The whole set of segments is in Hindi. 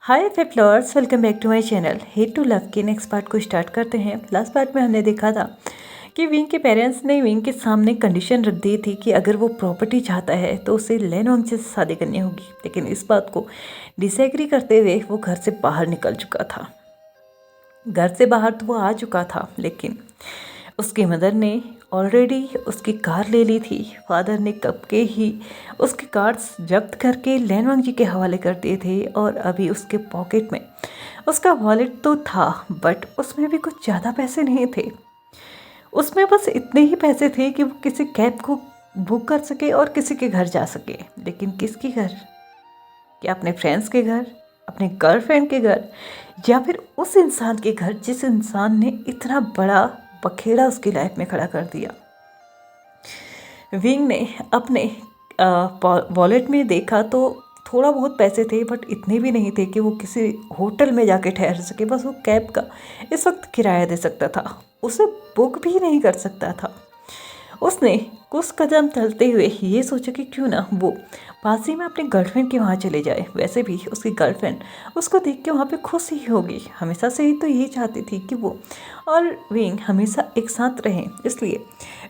Hi flipplers, welcome back to my channel hate to love के नेक्स्ट पार्ट को स्टार्ट करते हैं। लास्ट पार्ट में हमने देखा था कि विंग के पेरेंट्स ने विंग के सामने कंडीशन रख दी थी कि अगर वो प्रॉपर्टी चाहता है तो उसे लेन वांग से शादी करनी होगी। लेकिन इस बात को डिसएग्री करते हुए वो घर से बाहर निकल चुका था। घर से बाहर तो वो आ चुका था, लेकिन उसकी मदर ने ऑलरेडी उसकी कार ले ली थी। फादर ने कब के ही उसके कार्ड्स जब्त करके लैनवांग जी के हवाले कर दिए थे और अभी उसके पॉकेट में उसका वॉलेट तो था, बट उसमें भी कुछ ज़्यादा पैसे नहीं थे। उसमें बस इतने ही पैसे थे कि वो किसी कैब को बुक कर सके और किसी के घर जा सके। लेकिन किसके घर? क्या अपने फ्रेंड्स के घर, अपने गर्लफ्रेंड के घर, या फिर उस इंसान के घर जिस इंसान ने इतना बड़ा बखेड़ा उसकी लाइफ में खड़ा कर दिया। विंग ने अपने वॉलेट में देखा तो थोड़ा बहुत पैसे थे, बट इतने भी नहीं थे कि वो किसी होटल में जाके ठहर सके। बस वो कैब का इस वक्त किराया दे सकता था, उसे बुक भी नहीं कर सकता था। उसने कुछ कदम चलते हुए ये सोचा कि क्यों ना वो पास ही में अपने गर्लफ्रेंड के वहाँ चले जाए। वैसे भी उसकी गर्लफ्रेंड उसको देख के वहाँ पे खुश ही होगी। हमेशा से ही तो ये चाहती थी कि वो और विंग हमेशा एक साथ रहें। इसलिए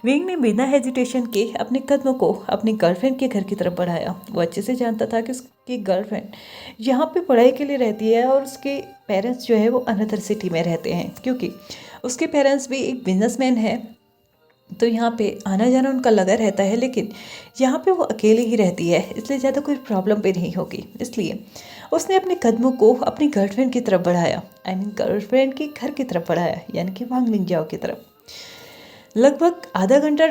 विंग ने बिना हेजिटेशन के अपने कदमों को अपनी गर्लफ्रेंड के घर की तरफ बढ़ाया। वो अच्छे से जानता था कि उसकी गर्लफ्रेंड यहाँ पे पढ़ाई के लिए रहती है और उसके पेरेंट्स जो है वो अनदर सिटी में रहते हैं, क्योंकि उसके पेरेंट्स भी एक बिजनेसमैन है। तो यहाँ पे आना जाना उनका लगा रहता है, लेकिन यहाँ पे वो अकेली ही रहती है, इसलिए ज़्यादा कोई प्रॉब्लम भी नहीं होगी। इसलिए उसने अपने कदमों को अपनी गर्लफ्रेंड की तरफ बढ़ाया, गर्लफ्रेंड के घर की तरफ बढ़ाया, यानी कि वांग लिंगजाओ की तरफ। लगभग आधा घंटा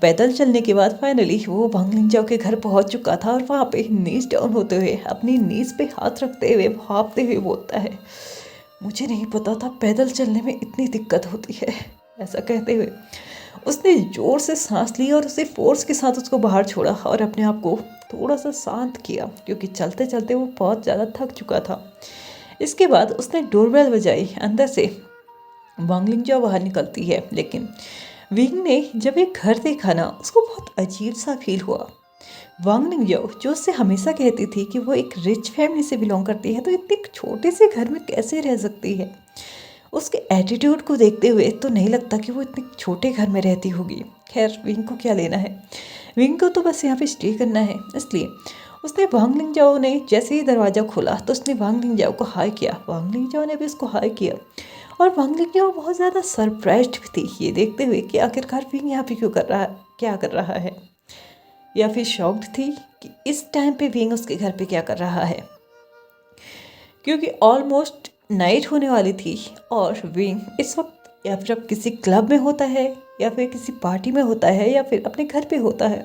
पैदल चलने के बाद फाइनली वो वांग लिंगजाओ के घर पहुँच चुका था और वहाँ पे नीज डाउन होते हुए अपनी नीज पे हाथ रखते हुए भापते हुए बोलता है, मुझे नहीं पता था पैदल चलने में इतनी दिक्कत होती है। ऐसा कहते हुए उसने जोर से सांस ली और उसे फोर्स के साथ उसको बाहर छोड़ा और अपने आप को थोड़ा सा शांत किया, क्योंकि चलते चलते वो बहुत ज़्यादा थक चुका था। इसके बाद उसने डोरबेल बजाई। अंदर से वांग लिंगजाओ बाहर निकलती है, लेकिन विंग ने जब ये घर देखा ना, उसको बहुत अजीब सा फील हुआ। वांग लिंगजाओ जो उससे हमेशा कहती थी कि वो एक रिच फैमिली से बिलोंग करती है, तो इतने छोटे से घर में कैसे रह सकती है। उसके एटीट्यूड को देखते हुए तो नहीं लगता कि वो इतने छोटे घर में रहती होगी। खैर, विंग को क्या लेना है, विंग को तो बस यहाँ पे स्टे करना है। इसलिए उसने वांग लिंगजाओ ने जैसे ही दरवाज़ा खोला तो उसने वांग लिंगजाओ को हाय किया। वांग लिंगजाओ ने भी उसको हाय किया और वांग लिंगजाओ बहुत ज़्यादा सरप्राइज्ड थी ये देखते हुए कि आखिरकार विंग यहाँ पे क्यों कर रहा है, क्या कर रहा है, या फिर शॉक्ड थी कि इस टाइम पे विंग उसके घर पे क्या कर रहा है, क्योंकि ऑलमोस्ट नाइट होने वाली थी और विंग इस वक्त या फिर अब किसी क्लब में होता है, या फिर किसी पार्टी में होता है, या फिर अपने घर पे होता है।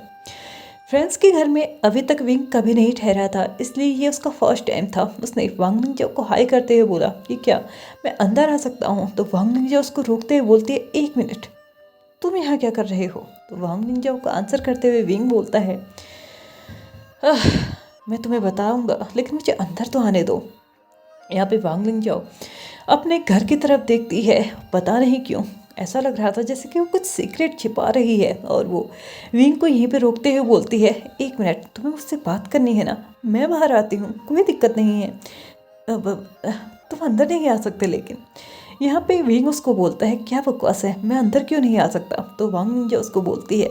फ्रेंड्स के घर में अभी तक विंग कभी नहीं ठहरा था, इसलिए ये उसका फर्स्ट टाइम था। उसने वांग लिंगजाओ को हाय करते हुए बोला कि क्या मैं अंदर आ सकता हूँ। तो वांग लिंगजाओ उसको रोकते हुए बोलती है, एक मिनट, तुम यहाँ क्या कर रहे हो। तो वांग लिंगजाओ को आंसर करते हुए विंग बोलता है, मैं तुम्हें बताऊँगा, लेकिन मुझे अंदर तो आने दो। यहाँ पे वांग लिंगजाओ अपने घर की तरफ देखती है। पता नहीं क्यों ऐसा लग रहा था जैसे कि वो कुछ सीक्रेट छिपा रही है, और वो विंग को यहीं पे रोकते हुए बोलती है, एक मिनट, तुम्हें मुझसे बात करनी है ना, मैं बाहर आती हूँ, कोई दिक्कत नहीं है। तुम अंदर नहीं आ सकते। लेकिन यहाँ पे विंग उसको बोलता है, क्या बकवास है, मैं अंदर क्यों नहीं आ सकता। तो वांग लिंगजाओ उसको बोलती है,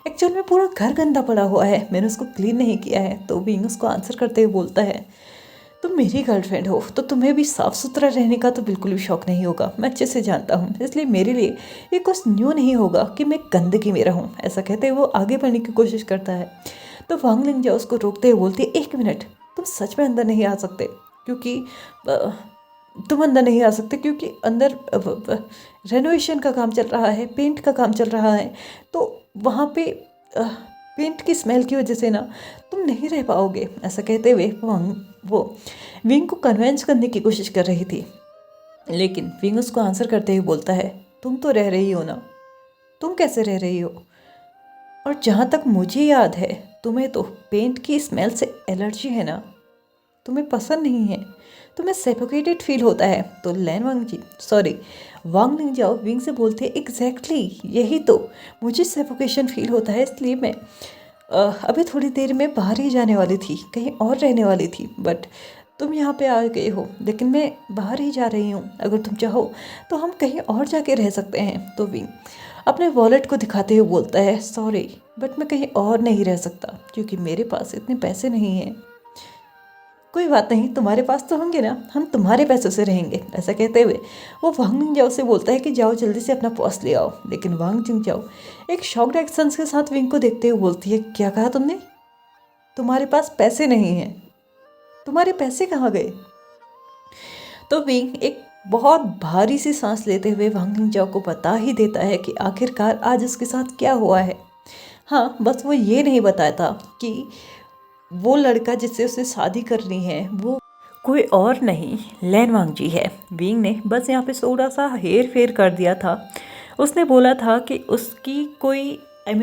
एक्चुअल में पूरा घर गंदा पड़ा हुआ है, मैंने उसको क्लीन नहीं किया है। तो विंग उसको आंसर करते हुए बोलता है, तुम मेरी गर्लफ्रेंड हो तो तुम्हें भी साफ़ सुथरा रहने का तो बिल्कुल भी शौक नहीं होगा, मैं अच्छे से जानता हूँ। इसलिए मेरे लिए ये कुछ न्यू नहीं होगा कि मैं गंदगी में रहूँ। ऐसा कहते हुए वो आगे बढ़ने की कोशिश करता है। तो वांग लिंगजाओ उसको रोकते हुए बोलती है, एक मिनट, तुम सच में अंदर नहीं आ सकते, क्योंकि तुम अंदर नहीं आ सकते क्योंकि अंदर रेनोवेशन का काम चल रहा है, पेंट का काम चल रहा है। तो वहाँ पे पेंट की स्मेल की वजह से ना तुम नहीं रह पाओगे। ऐसा कहते हुए वो विंग को कन्विंस करने की कोशिश कर रही थी, लेकिन विंग उसको आंसर करते हुए बोलता है, तुम तो रह रही हो ना, तुम कैसे रह रही हो, और जहाँ तक मुझे याद है तुम्हें तो पेंट की स्मेल से एलर्जी है ना, तुम्हें पसंद नहीं है, तुम्हें सेफोकेटेड फील होता है। तो वांग लिंगजाओ विंग से बोलते हैं, एग्जैक्टली यही तो मुझे सेफोकेशन फील होता है, इसलिए मैं अभी थोड़ी देर में बाहर ही जाने वाली थी, कहीं और रहने वाली थी, बट तुम यहाँ पे आ गए हो, लेकिन मैं बाहर ही जा रही हूँ। अगर तुम चाहो तो हम कहीं और जाके रह सकते हैं। तो विंग अपने वॉलेट को दिखाते हुए बोलता है, सॉरी बट मैं कहीं और नहीं रह सकता क्योंकि मेरे पास इतने पैसे नहीं हैं। कोई बात नहीं, तुम्हारे पास तो होंगे ना, हम तुम्हारे पैसों से रहेंगे। ऐसा कहते हुए वो वांग जिंगजाओ से बोलता है कि जाओ जल्दी से अपना पर्स ले आओ। लेकिन वांग जिंगजाओ एक शॉक्ड एक्शंस के साथ विंग को देखते हुए बोलती है, क्या कहा तुमने? तुम्हारे पास पैसे नहीं हैं? तुम्हारे पैसे कहाँ गए? तो विंग एक बहुत भारी सी सांस लेते हुए वांग जिंगजाओ को बता ही देता है कि आखिरकार आज उसके साथ क्या हुआ है। हाँ, बस वो ये नहीं बताया था कि वो लड़का जिससे उसे शादी करनी है वो कोई और नहीं, लैन वांगजी है। विंग ने बस यहाँ पे थोड़ा सा हेर फेर कर दिया था। उसने बोला था कि उसकी कोई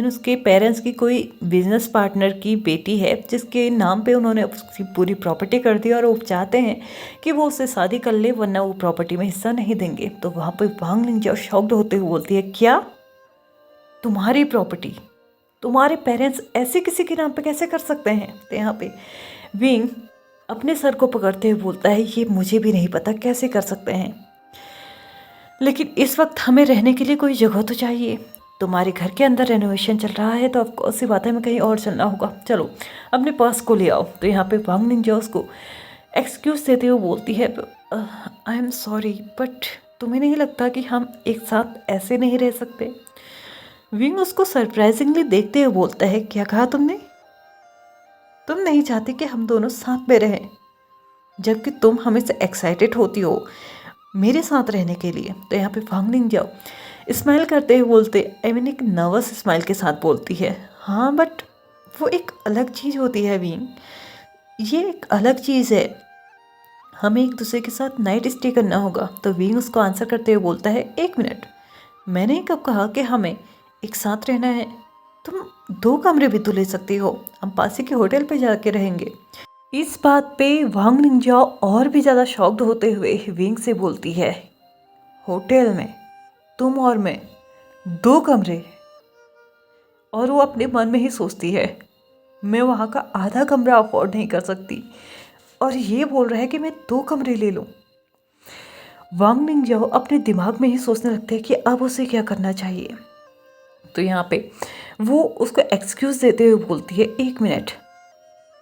उसके पेरेंट्स की कोई बिजनेस पार्टनर की बेटी है जिसके नाम पे उन्होंने उसकी पूरी प्रॉपर्टी कर दी और वो चाहते हैं कि वो उससे शादी कर ले, वरना वो प्रॉपर्टी में हिस्सा नहीं देंगे। तो वहाँ पे वांग जिंगजाओ शॉक्ड होते हुए बोलती है, क्या तुम्हारी प्रॉपर्टी? तुम्हारे पेरेंट्स ऐसे किसी के नाम पे कैसे कर सकते हैं? तो यहाँ पे विंग अपने सर को पकड़ते हुए बोलता है, ये मुझे भी नहीं पता कैसे कर सकते हैं, लेकिन इस वक्त हमें रहने के लिए कोई जगह तो चाहिए। तुम्हारे घर के अंदर रेनोवेशन चल रहा है तो अब कौन सी बात है, हमें कहीं और चलना होगा। चलो अपने पर्स को ले आओ। तो यहाँ पे वांग जिंगजाओ उसको एक्सक्यूज़ देते हुए बोलती है, आई एम सॉरी बट तुम्हें नहीं लगता कि हम एक साथ ऐसे नहीं रह सकते? विंग उसको सरप्राइजिंगली देखते हुए बोलता है, क्या कहा तुमने? तुम नहीं चाहती कि हम दोनों साथ में रहें, जबकि तुम हमेशा एक्साइटेड होती हो मेरे साथ रहने के लिए। तो यहाँ पे वांग जिंगजाओ स्माइल करते हुए बोलते, एक नर्वस स्माइल के साथ बोलती है, हाँ बट वो एक अलग चीज़ होती है विंग, ये एक अलग चीज़ है, हमें एक दूसरे के साथ नाइट स्टे करना होगा। तो विंग उसको आंसर करते हुए बोलता है, एक मिनट, मैंने कब कहा कि हमें एक साथ रहना है? तुम 2 कमरे भी तो ले सकती हो, हम पास ही के होटल पे जाके रहेंगे। इस बात पे वांग जिंगजाओ और भी ज़्यादा शॉक्ड होते हुए विंग से बोलती है, होटल में तुम और मैं 2 कमरे? और वो अपने मन में ही सोचती है, मैं वहाँ का आधा कमरा अफोर्ड नहीं कर सकती और ये बोल रहा है कि मैं 2 कमरे ले लूँ। वांग जिंगजाओ अपने दिमाग में ही सोचने लगते हैं कि अब उसे क्या करना चाहिए। तो यहाँ पे वो उसको एक्सक्यूज़ देते हुए बोलती है, एक मिनट,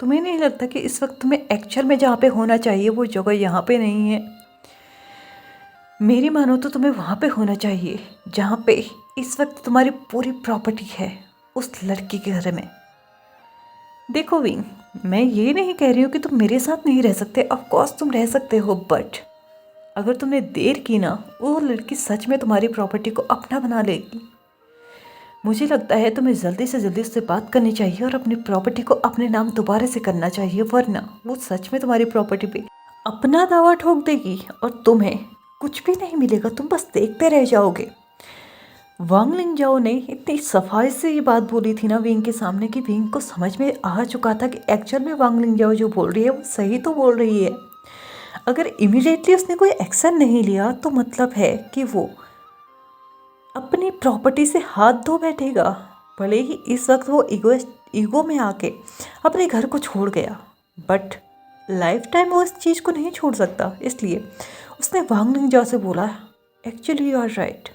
तुम्हें नहीं लगता कि इस वक्त तुम्हें एक्चुअल में जहाँ पे होना चाहिए वो जगह यहाँ पे नहीं है? मेरी मानो तो तुम्हें वहाँ पे होना चाहिए जहाँ पे इस वक्त तुम्हारी पूरी प्रॉपर्टी है, उस लड़की के घर में। देखो विंग, मैं ये नहीं कह रही हूँ कि तुम मेरे साथ नहीं रह सकते, ऑफ कोर्स तुम रह सकते हो, बट अगर तुमने देर की ना, वो लड़की सच में तुम्हारी प्रॉपर्टी को अपना बना लेगी। मुझे लगता है तुम्हें जल्दी से जल्दी उससे बात करनी चाहिए और अपनी प्रॉपर्टी को अपने नाम दोबारा से करना चाहिए, वरना वो सच में तुम्हारी प्रॉपर्टी पे अपना दावा ठोक देगी और तुम्हें कुछ भी नहीं मिलेगा, तुम बस देखते रह जाओगे। वांग जिंगजाओ ने इतनी सफाई से ये बात बोली थी ना विंग के सामने कि विंग को समझ में आ चुका था कि एक्चुअल में वांग जिंगजाओ जो बोल रही है वो सही तो बोल रही है। अगर इमीडिएटली उसने कोई एक्शन नहीं लिया तो मतलब है कि वो अपनी प्रॉपर्टी से हाथ धो बैठेगा। भले ही इस वक्त वो ईगो में आके अपने घर को छोड़ गया, बट लाइफ टाइम वो इस चीज़ को नहीं छोड़ सकता। इसलिए उसने वांग जिंगजाओ से बोला, एक्चुअली यू आर राइट,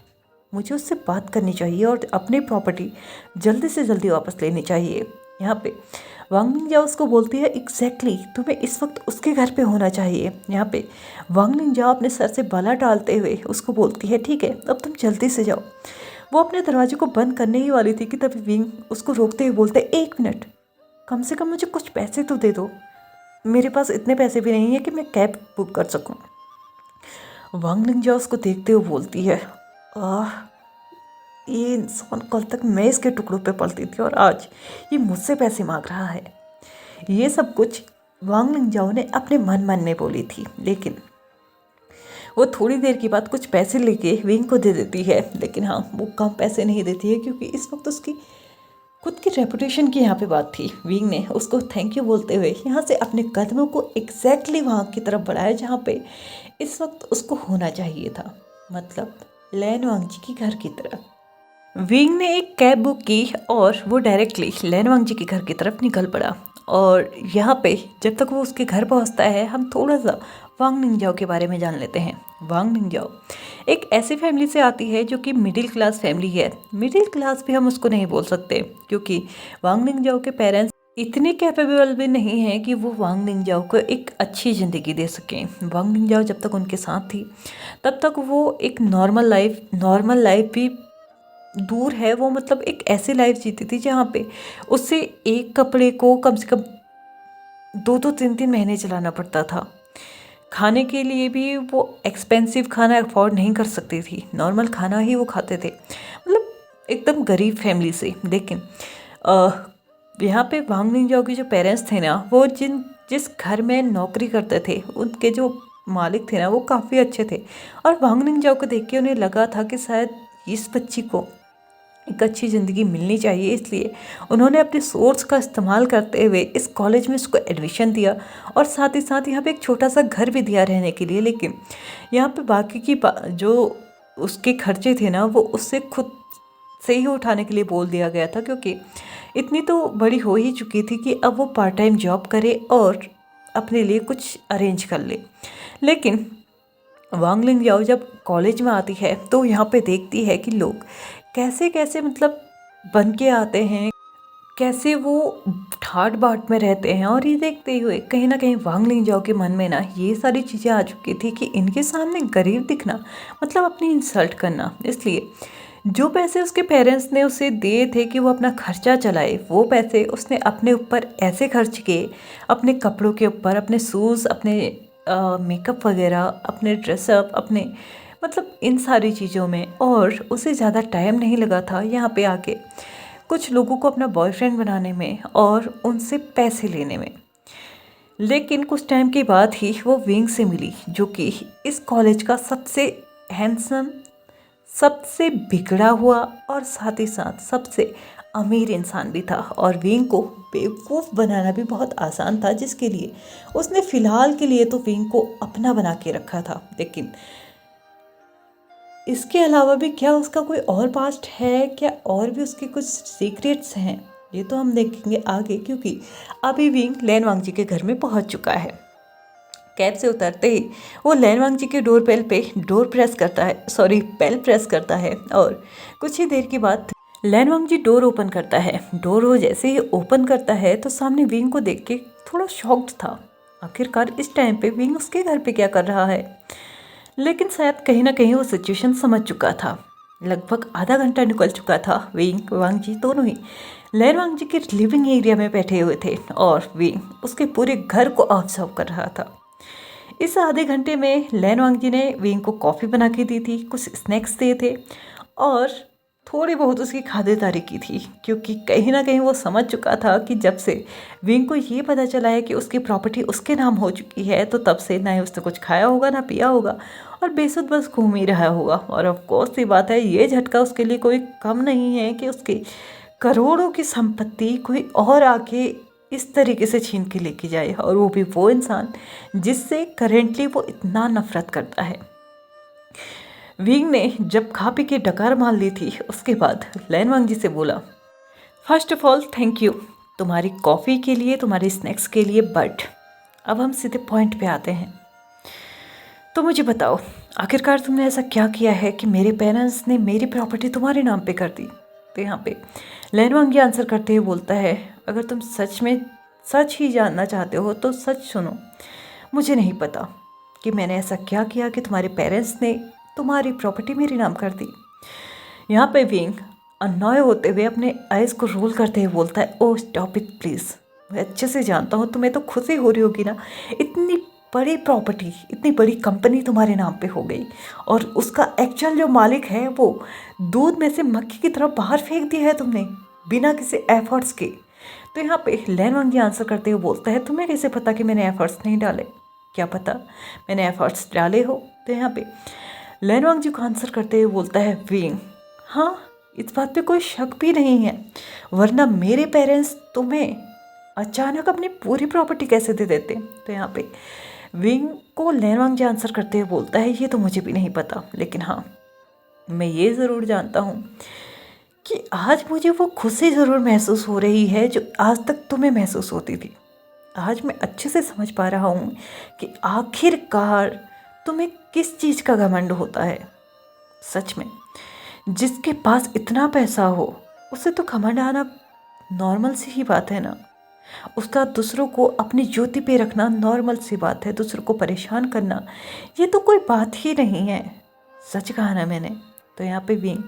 मुझे उससे बात करनी चाहिए और अपनी प्रॉपर्टी जल्दी से जल्दी वापस लेनी चाहिए। यहाँ पे वांग जिंगजाओ उसको बोलती है, एग्जैक्टली तुम्हें इस वक्त उसके घर पे होना चाहिए। यहाँ पे वांग जिंगजाओ अपने सर से बाला डालते हुए उसको बोलती है, ठीक है अब तुम जल्दी से जाओ। वो अपने दरवाजे को बंद करने ही वाली थी कि तभी विंग उसको रोकते हुए बोलते, एक मिनट, कम से कम मुझे कुछ पैसे तो दे दो, मेरे पास इतने पैसे भी नहीं है कि मैं कैब बुक कर सकूँ। वांग जिंगजाओ उसको देखते हुए बोलती है, ये इंसान कल तक मैं इसके टुकड़ों पे पलती थी और आज ये मुझसे पैसे मांग रहा है। ये सब कुछ वांग जिंगजाओ ने अपने मन में बोली थी, लेकिन वो थोड़ी देर के बाद कुछ पैसे लेके विंग को दे देती है। लेकिन हाँ, वो कम पैसे नहीं देती है क्योंकि इस वक्त उसकी खुद की रेपुटेशन की यहाँ पे बात थी। विंग ने उसको थैंक यू बोलते हुए यहाँ से अपने कदमों को एग्जैक्टली वहाँ की तरफ बढ़ाया जहाँ पे इस वक्त उसको होना चाहिए था, मतलब लैन वांगजी की घर की तरफ। विंग ने एक कैब बुक की और वो डायरेक्टली लैन वांगजी के घर की तरफ निकल पड़ा और यहाँ पे जब तक वो उसके घर पहुँचता है, हम थोड़ा सा वांग निंजाओ के बारे में जान लेते हैं। वांग निंजाओ एक ऐसी फैमिली से आती है जो कि मिडिल क्लास फैमिली है। मिडिल क्लास भी हम उसको नहीं बोल सकते, क्योंकि वांग निंजाओ के पेरेंट्स इतने कैपेबल भी नहीं हैं कि वो वांग निंजाओ को एक अच्छी ज़िंदगी दे सकें। वांग निंजाओ जब तक उनके साथ थी तब तक वो एक नॉर्मल लाइफ भी दूर है, वो मतलब एक ऐसी लाइफ जीती थी जहाँ पे उससे एक कपड़े को कम से कम 2-3 महीने चलाना पड़ता था। खाने के लिए भी वो एक्सपेंसिव खाना अफोर्ड नहीं कर सकती थी, नॉर्मल खाना ही वो खाते थे, मतलब एकदम गरीब फैमिली से। लेकिन यहाँ पे वांग निंजाओ के जो पेरेंट्स थे ना, वो जिस घर में नौकरी करते थे उनके जो मालिक थे ना, वो काफ़ी अच्छे थे। और वांग निंजाओ को देख के उन्हें लगा था कि शायद इस बच्ची को एक अच्छी ज़िंदगी मिलनी चाहिए, इसलिए उन्होंने अपने सोर्स का इस्तेमाल करते हुए इस कॉलेज में उसको एडमिशन दिया और साथ ही साथ यहाँ पे एक छोटा सा घर भी दिया रहने के लिए। लेकिन यहाँ पे बाकी की जो उसके खर्चे थे ना, वो उससे खुद से ही उठाने के लिए बोल दिया गया था, क्योंकि इतनी तो बड़ी हो ही चुकी थी कि अब वो पार्ट टाइम जॉब करे और अपने लिए कुछ अरेंज कर ले। लेकिन वांग निंजाओ जब कॉलेज में आती है तो यहाँ पे देखती है कि लोग कैसे कैसे मतलब बन के आते हैं, कैसे वो ठाट बाट में रहते हैं। और ये देखते हुए कहीं ना कहीं वांग निंजाओ के मन में ना ये सारी चीज़ें आ चुकी थी कि इनके सामने गरीब दिखना मतलब अपनी इंसल्ट करना। इसलिए जो पैसे उसके पेरेंट्स ने उसे दिए थे कि वो अपना खर्चा चलाए, वो पैसे उसने अपने ऊपर ऐसे खर्च किए, अपने कपड़ों के ऊपर, अपने शूज़, अपने मेकअप वगैरह, अपने ड्रेसअप, अपने मतलब इन सारी चीज़ों में। और उसे ज़्यादा टाइम नहीं लगा था यहाँ पे आके कुछ लोगों को अपना बॉयफ्रेंड बनाने में और उनसे पैसे लेने में। लेकिन कुछ टाइम के बाद ही वो विंग से मिली, जो कि इस कॉलेज का सबसे हैंडसम, सबसे बिगड़ा हुआ और साथ ही साथ सबसे अमीर इंसान भी था। और विंग को बेवकूफ़ बनाना भी बहुत आसान था, जिसके लिए उसने फ़िलहाल के लिए तो विंग को अपना बना के रखा था। लेकिन इसके अलावा भी क्या उसका कोई और पास्ट है, क्या और भी उसके कुछ सीक्रेट्स हैं, ये तो हम देखेंगे आगे, क्योंकि अभी विंग लैन वांग जी के घर में पहुंच चुका है। कैब से उतरते ही वो लैन वांग जी के डोर बेल पे बेल प्रेस करता है और कुछ ही देर के बाद लैन वांग जी डोर ओपन करता है। डोर वो जैसे ही ओपन करता है तो सामने विंग को देख के थोड़ा शॉक्ड था, आखिरकार इस टाइम पे विंग उसके घर पे क्या कर रहा है। लेकिन शायद कहीं ना कहीं वो सिचुएशन समझ चुका था। लगभग आधा घंटा निकल चुका था, विंग वांग जी दोनों ही लैन वांग जी के लिविंग एरिया में बैठे हुए थे और विंग उसके पूरे घर को ऑब्जर्व कर रहा था। इस आधे घंटे में लैन वांग जी ने विंग को कॉफ़ी बना के दी थी, कुछ स्नैक्स दिए थे और थोड़ी बहुत उसकी खातिरदारी की थी, क्योंकि कहीं ना कहीं वो समझ चुका था कि जब से विंग को ये पता चला है कि उसकी प्रॉपर्टी उसके नाम हो चुकी है, तो तब से ना ही उसने कुछ खाया होगा ना पिया होगा और बेसुध बस घूम ही रहा होगा। और ऑफ कोर्स सी बात है, ये झटका उसके लिए कोई कम नहीं है कि उसकी करोड़ों की संपत्ति कोई और आके इस तरीके से छीन के लेके जाए, और वो भी वो इंसान जिससे करेंटली वो इतना नफरत करता है। विंग ने जब खा पी के डकार मार ली थी, उसके बाद लैन वांग जी से बोला, first of all thank you तुम्हारी कॉफ़ी के लिए, तुम्हारे स्नैक्स के लिए, बट अब हम सीधे पॉइंट पे आते हैं। तो मुझे बताओ, आखिरकार तुमने ऐसा क्या किया है कि मेरे पेरेंट्स ने मेरी प्रॉपर्टी तुम्हारे नाम पे कर दी। तो यहाँ पे लैन वांग जी आंसर करते हुए बोलता है, अगर तुम सच ही जानना चाहते हो तो सच सुनो, मुझे नहीं पता कि मैंने ऐसा क्या किया कि तुम्हारे पेरेंट्स ने तुम्हारी प्रॉपर्टी मेरे नाम कर दी। यहाँ पे विंग अननॉय होते हुए अपने आइज़ को रोल करते हुए बोलता है, ओह स्टॉप इट प्लीज़, मैं अच्छे से जानता हूँ तुम्हें तो खुशी हो रही होगी ना, इतनी बड़ी प्रॉपर्टी, इतनी बड़ी कंपनी तुम्हारे नाम पे हो गई और उसका एक्चुअल जो मालिक है वो दूध में से मक्खी की तरह बाहर फेंक दिया है तुमने बिना किसी एफर्ट्स के। तो यहाँ पे लैन वांग जी आंसर करते हुए बोलता है, तुम्हें कैसे पता कि मैंने एफर्ट्स नहीं डाले, क्या पता मैंने एफर्ट्स डाले हो। तो यहाँ पे लैन वांग जी को आंसर करते हुए बोलता है विंग, हाँ इस बात पे कोई शक भी नहीं है, वरना मेरे पेरेंट्स तुम्हें अचानक अपनी पूरी प्रॉपर्टी कैसे दे देते। तो यहाँ पे विंग को लैन वांग जी आंसर करते हुए बोलता है, ये तो मुझे भी नहीं पता, लेकिन हाँ मैं ये ज़रूर जानता हूँ कि आज मुझे वो खुशी ज़रूर महसूस हो रही है जो आज तक तुम्हें महसूस होती थी। आज मैं अच्छे से समझ पा रहा हूँ कि आखिरकार तुम्हें किस चीज़ का घमंड होता है। सच में, जिसके पास इतना पैसा हो उसे तो घमंड आना नॉर्मल सी ही बात है ना। उसका दूसरों को अपनी ज्योति पे रखना नॉर्मल सी बात है। दूसरों को परेशान करना ये तो कोई बात ही नहीं है। सच कहा ना मैंने। तो यहाँ पे विंग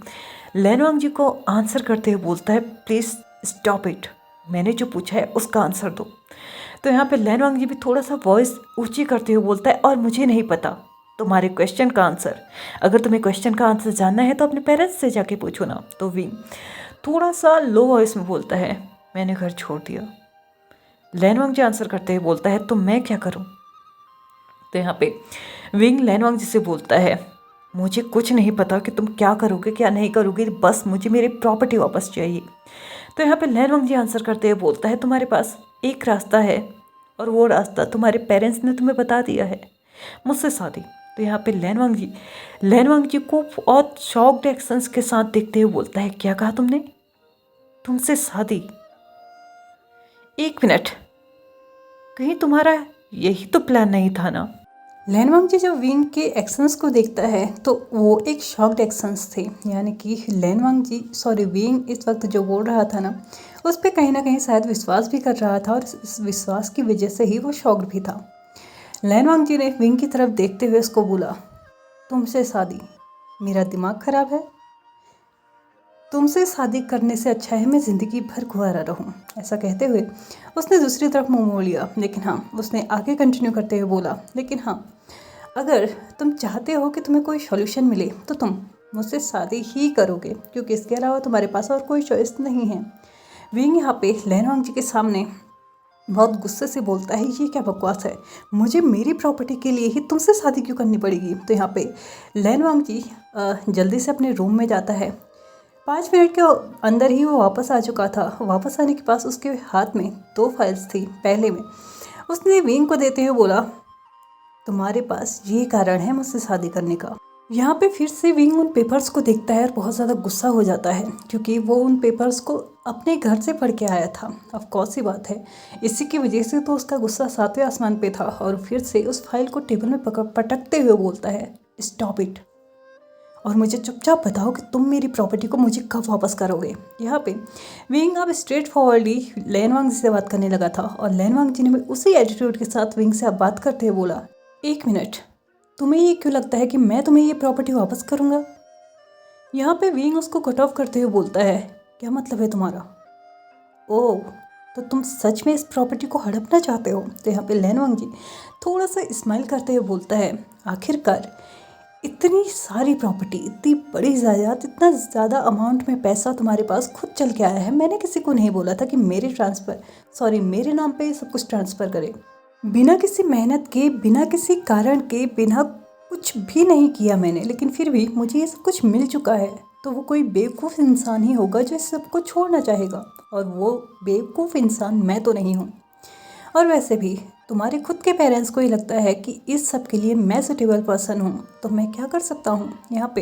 लेनवांग जी को आंसर करते हुए बोलता है, प्लीज़ स्टॉप इट, मैंने जो पूछा है उसका आंसर दो। तो यहाँ पे लेनवांग जी भी थोड़ा सा वॉइस ऊंची करते हुए बोलता है, और मुझे नहीं पता तुम्हारे क्वेश्चन का आंसर। अगर तुम्हें क्वेश्चन का आंसर जानना है तो अपने पेरेंट्स से जाके पूछो ना। तो विंग थोड़ा सा लो वॉइस में बोलता है, मैंने घर छोड़ दिया। लेनवांग जी आंसर करते हुए बोलता है, तो मैं क्या करूं? तो यहाँ पे विंग लेनवांग जी से बोलता है, मुझे कुछ नहीं पता कि तुम क्या करोगे क्या नहीं करोगे, बस मुझे मेरी प्रॉपर्टी वापस चाहिए। तो यहाँ पे लेनवांग जी आंसर करते हुए बोलता है, तुम्हारे पास एक रास्ता है और वो रास्ता तुम्हारे पेरेंट्स ने तुम्हें बता दिया है, मुझसे शादी। तो यहाँ पे लेनवांग जी को बहुत शॉक्ड एक्शंस के साथ देखते हुए बोलता है, क्या कहा तुमने? तुमसे शादी? एक मिनट, कहीं तुम्हारा यही तो प्लान नहीं था ना? लेनवांग जी जब विंग के एक्शंस को देखता है तो वो एक शॉक्ड एक्शंस थे, यानी कि विंग इस वक्त जो बोल रहा था ना उस पर कहीं ना कहीं शायद विश्वास भी कर रहा था, और इस विश्वास की वजह से ही वो शॉक्ड भी था। लेनवांग जी ने विंग की तरफ देखते हुए उसको बोला, तुमसे शादी? मेरा दिमाग खराब है? तुमसे शादी करने से अच्छा है मैं ज़िंदगी भर कुंवारा रहूं। ऐसा कहते हुए उसने दूसरी तरफ मुंह मोड़ लिया, लेकिन हाँ उसने आगे कंटिन्यू करते हुए बोला, लेकिन हाँ अगर तुम चाहते हो कि तुम्हें कोई सॉल्यूशन मिले तो तुम मुझसे शादी ही करोगे, क्योंकि इसके अलावा तुम्हारे पास और कोई चॉइस नहीं है। विंग यहाँ पे लेनवांग जी के सामने बहुत गुस्से से बोलता है, ये क्या बकवास है, मुझे मेरी प्रॉपर्टी के लिए ही तुमसे शादी क्यों करनी पड़ेगी? तो यहाँ पे लेनवांग जी जल्दी से अपने रूम में जाता है। 5 मिनट के अंदर ही वो वापस आ चुका था। वापस आने के पास उसके हाथ में 2 फाइल्स थी। पहले में उसने विंग को देते हुए बोला, तुम्हारे पास ये कारण है मुझसे शादी करने का। यहाँ पे फिर से विंग उन पेपर्स को देखता है और बहुत ज़्यादा गुस्सा हो जाता है, क्योंकि वो उन पेपर्स को अपने घर से पढ़ के आया था। ऑफ कोर्स सी बात है, इसी की वजह से तो उसका गुस्सा 7वें आसमान पे था। और फिर से उस फाइल को टेबल में पटकते हुए बोलता है, स्टॉप इट, और मुझे चुपचाप बताओ कि तुम मेरी प्रॉपर्टी को मुझे कब वापस करोगे। यहाँ पे विंग अब स्ट्रेट फॉरवर्डली लेनवांग जी से बात करने लगा था, और लेनवांग जी ने भी उसी एटीट्यूड के साथ विंग से अब बात करते हुए बोला, एक मिनट, तुम्हें ये क्यों लगता है कि मैं तुम्हें ये प्रॉपर्टी वापस करूँगा? यहाँ पे विंग उसको कट ऑफ करते हुए बोलता है, क्या मतलब है तुम्हारा? ओह, तो तुम सच में इस प्रॉपर्टी को हड़पना चाहते हो? तो यहाँ पे लेनवांग जी थोड़ा सा स्माइल करते हुए बोलता है, आखिरकार इतनी सारी प्रॉपर्टी, इतनी बड़ी जायदाद, इतना ज़्यादा अमाउंट में पैसा तुम्हारे पास खुद चल के आया है। मैंने किसी को नहीं बोला था कि मेरे नाम पे सब कुछ ट्रांसफ़र करे। बिना किसी मेहनत के, बिना किसी कारण के, बिना कुछ भी नहीं किया मैंने, लेकिन फिर भी मुझे ये सब कुछ मिल चुका है। तो वो कोई बेवकूफ़ इंसान ही होगा जो इस सबको छोड़ना चाहेगा, और वो बेवकूफ़ इंसान मैं तो नहीं हूँ। और वैसे भी तुम्हारे खुद के पेरेंट्स को ही लगता है कि इस सब के लिए मैं सुटेबल पर्सन हूँ, तो मैं क्या कर सकता हूँ। यहाँ पे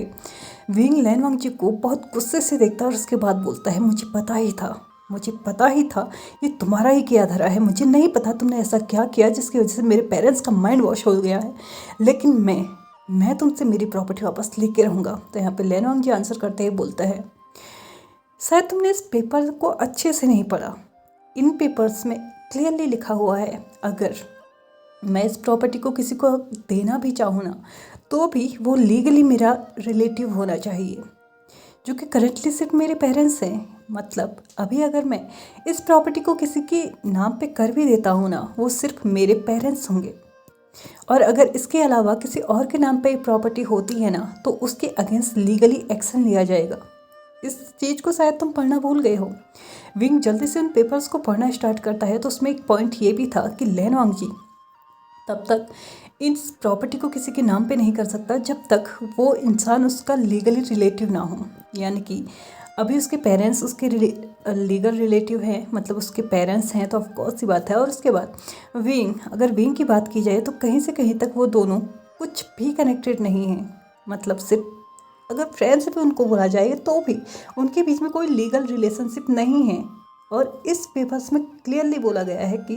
विंग लेनवांग जी को बहुत गुस्से से देखता है और उसके बाद बोलता है, मुझे पता ही था ये तुम्हारा ही किया धरा है। मुझे नहीं पता तुमने ऐसा क्या किया जिसकी वजह से मेरे पेरेंट्स का माइंड वॉश हो गया है, लेकिन मैं तुमसे मेरी प्रॉपर्टी वापस लेके रहूँगा। तो यहाँ पे लेनवांग जी आंसर करते हुए बोलता है, शायद तुमने इस पेपर को अच्छे से नहीं पढ़ा। इन पेपर्स में क्लियरली लिखा हुआ है, अगर मैं इस प्रॉपर्टी को किसी को देना भी चाहूँ ना, तो भी वो लीगली मेरा रिलेटिव होना चाहिए, जो कि करेंटली सिर्फ मेरे पेरेंट्स हैं। मतलब अभी अगर मैं इस प्रॉपर्टी को किसी के नाम पे कर भी देता हूँ ना, वो सिर्फ मेरे पेरेंट्स होंगे। और अगर इसके अलावा किसी और के नाम पे प्रॉपर्टी होती है ना, तो उसके अगेंस्ट लीगली एक्शन लिया जाएगा। इस चीज़ को शायद तुम पढ़ना भूल गए हो। विंग जल्दी से उन पेपर्स को पढ़ना स्टार्ट करता है, तो उसमें एक पॉइंट ये भी था कि लेनवांग जी तब तक इस प्रॉपर्टी को किसी के नाम पे नहीं कर सकता जब तक वो इंसान उसका लीगली रिलेटिव ना हो। यानी कि अभी उसके पेरेंट्स उसके लीगल रिलेटिव हैं, मतलब उसके पेरेंट्स हैं, तो ऑफकोर्स सी बात है। और उसके बाद अगर विंग की बात की जाए तो कहीं से कहीं तक वो दोनों कुछ भी कनेक्टेड नहीं हैं। मतलब सिर्फ अगर फ्रेंड्स भी उनको बोला जाए तो भी उनके बीच में कोई लीगल रिलेशनशिप नहीं है। और इस पेपर्स में क्लियरली बोला गया है कि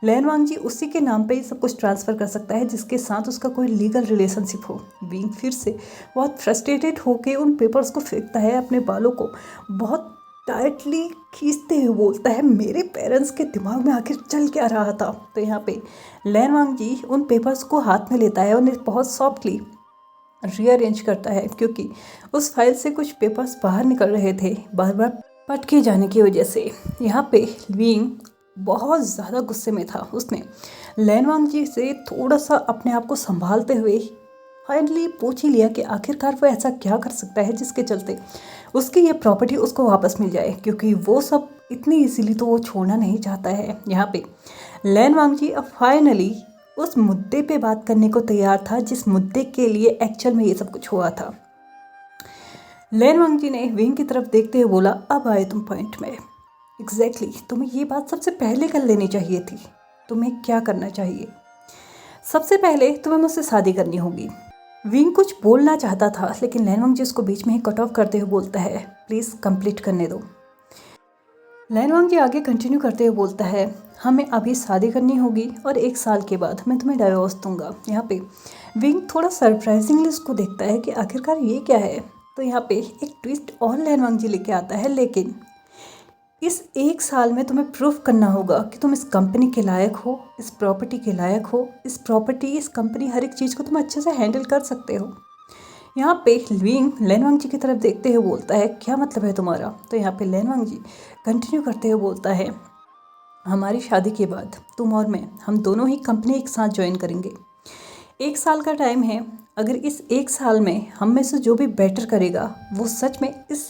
लैन वांग जी उसी के नाम पे ही सब कुछ ट्रांसफ़र कर सकता है जिसके साथ उसका कोई लीगल रिलेशनशिप हो। विंग फिर से बहुत फ्रस्ट्रेटेड होकर उन पेपर्स को फेंकता है, अपने बालों को बहुत टाइटली खींचते हुए बोलता है, मेरे पेरेंट्स के दिमाग में आखिर चल क्या रहा था। तो यहाँ पे लैन वांग जी उन पेपर्स को हाथ में लेता है और उन्हें बहुत सॉफ्टली रीअरेंज करता है, क्योंकि उस फाइल से कुछ पेपर्स बाहर निकल रहे थे बार बार पटके जाने की वजह से। यहाँ पे विंग बहुत ज़्यादा गुस्से में था। उसने लैन वांग जी से थोड़ा सा अपने आप को संभालते हुए फाइनली पूछ ही लिया कि आखिरकार वो ऐसा क्या कर सकता है जिसके चलते उसकी ये प्रॉपर्टी उसको वापस मिल जाए, क्योंकि वो सब इतनी इजीली तो वो छोड़ना नहीं चाहता है। यहाँ पे लैन वांग जी अब फाइनली उस मुद्दे पे बात करने को तैयार था जिस मुद्दे के लिए एक्चुअल में ये सब कुछ हुआ था। लैन वांग जी ने विंग की तरफ देखते हुए बोला, अब आए तुम पॉइंट में। एग्जैक्टली तुम्हें ये बात सबसे पहले कर लेनी चाहिए थी। तुम्हें क्या करना चाहिए? सबसे पहले तुम्हें मुझसे शादी करनी होगी। विंग कुछ बोलना चाहता था लेकिन लैन वांग जी उसको बीच में ही कट ऑफ करते हुए बोलता है, प्लीज़ कंप्लीट करने दो। लैन वांग जी आगे कंटिन्यू करते हुए बोलता है, हमें अभी शादी करनी होगी और 1 साल के बाद मैं तुम्हें डाइवोर्स दूंगा। यहाँ पे विंग थोड़ा सरप्राइजिंगली उसको देखता है कि आखिरकार ये क्या है। तो यहाँ पे एक ट्विस्ट और लैन वांग जी लेके आता है, लेकिन इस 1 साल में तुम्हें प्रूफ करना होगा कि तुम इस कंपनी के लायक हो, इस प्रॉपर्टी के लायक हो, इस कंपनी हर एक चीज़ को तुम अच्छे से हैंडल कर सकते हो। यहाँ पे विंग लैन वांग जी की तरफ देखते हुए बोलता है, क्या मतलब है तुम्हारा? तो यहाँ पे लैन वांग जी कंटिन्यू करते हुए बोलता है, हमारी शादी के बाद तुम और मैं हम दोनों ही कंपनी एक साथ ज्वाइन करेंगे। 1 साल का टाइम है। अगर इस 1 साल में हम में से जो भी बेटर करेगा वो सच में इस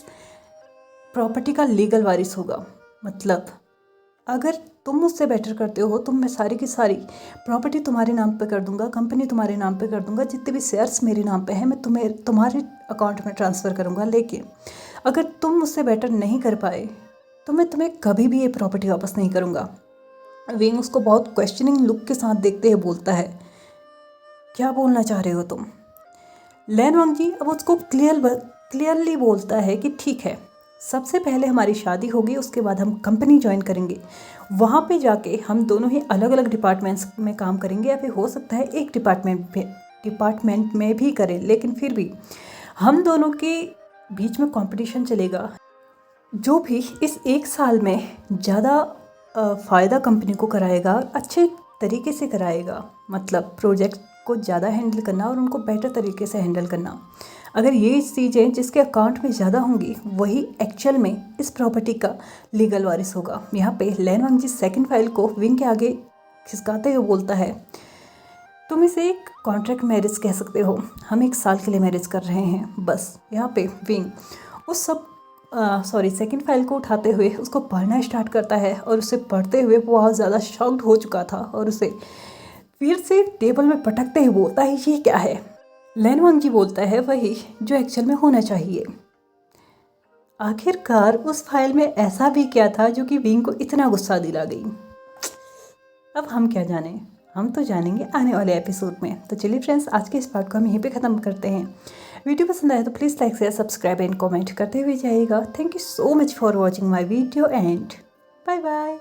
प्रॉपर्टी का लीगल वारिस होगा। मतलब अगर तुम मुझसे बेटर करते हो तो मैं सारी की सारी प्रॉपर्टी तुम्हारे नाम पे कर दूंगा, कंपनी तुम्हारे नाम पे कर दूंगा, जितने भी शेयर्स मेरे नाम पे हैं मैं तुम्हारे अकाउंट में ट्रांसफ़र करूंगा। लेकिन अगर तुम मुझसे बेटर नहीं कर पाए तो मैं तुम्हें कभी भी ये प्रॉपर्टी वापस नहीं करूंगा। विंग उसको बहुत क्वेश्चनिंग लुक के साथ देखते हुए बोलता है, क्या बोलना चाह रहे हो तुम? लैन वांग जी अब उसको क्लियरली बोलता है कि ठीक है, सबसे पहले हमारी शादी होगी, उसके बाद हम कंपनी ज्वाइन करेंगे। वहाँ पे जाके हम दोनों ही अलग अलग डिपार्टमेंट्स में काम करेंगे, या फिर हो सकता है एक डिपार्टमेंट में भी करें, लेकिन फिर भी हम दोनों के बीच में कंपटीशन चलेगा। जो भी इस 1 साल में ज़्यादा फ़ायदा कंपनी को कराएगा, अच्छे तरीके से कराएगा, मतलब प्रोजेक्ट को ज़्यादा हैंडल करना और उनको बेटर तरीके से हैंडल करना। अगर ये चीज़ें जिसके अकाउंट में ज़्यादा होंगी वही एक्चुअल में इस प्रॉपर्टी का लीगल वारिस होगा। यहाँ पे लैन वांग जी सेकंड फाइल को विंग के आगे खिसकाते हुए बोलता है, तुम इसे एक कॉन्ट्रैक्ट मैरिज कह सकते हो, हम 1 साल के लिए मैरिज कर रहे हैं बस। यहाँ पे विंग उस सब सेकंड फाइल को उठाते हुए उसको पढ़ना स्टार्ट करता है और उसे पढ़ते हुए वो बहुत ज़्यादा शॉक्ड हो चुका था और उसे फिर से टेबल में पटकते हुए बोलता है, ये क्या है? लैन वांग जी बोलता है, वही जो एक्चुअल में होना चाहिए। आखिरकार उस फाइल में ऐसा भी क्या था जो कि विंग को इतना गुस्सा दिला गई? अब हम क्या जाने, हम तो जानेंगे आने वाले एपिसोड में। तो चलिए फ्रेंड्स, आज के इस पार्ट को हम यहीं पे ख़त्म करते हैं। वीडियो पसंद आए तो please like share subscribe and comment करते हुए जाइएगा। Thank you so much for watching my video and bye bye.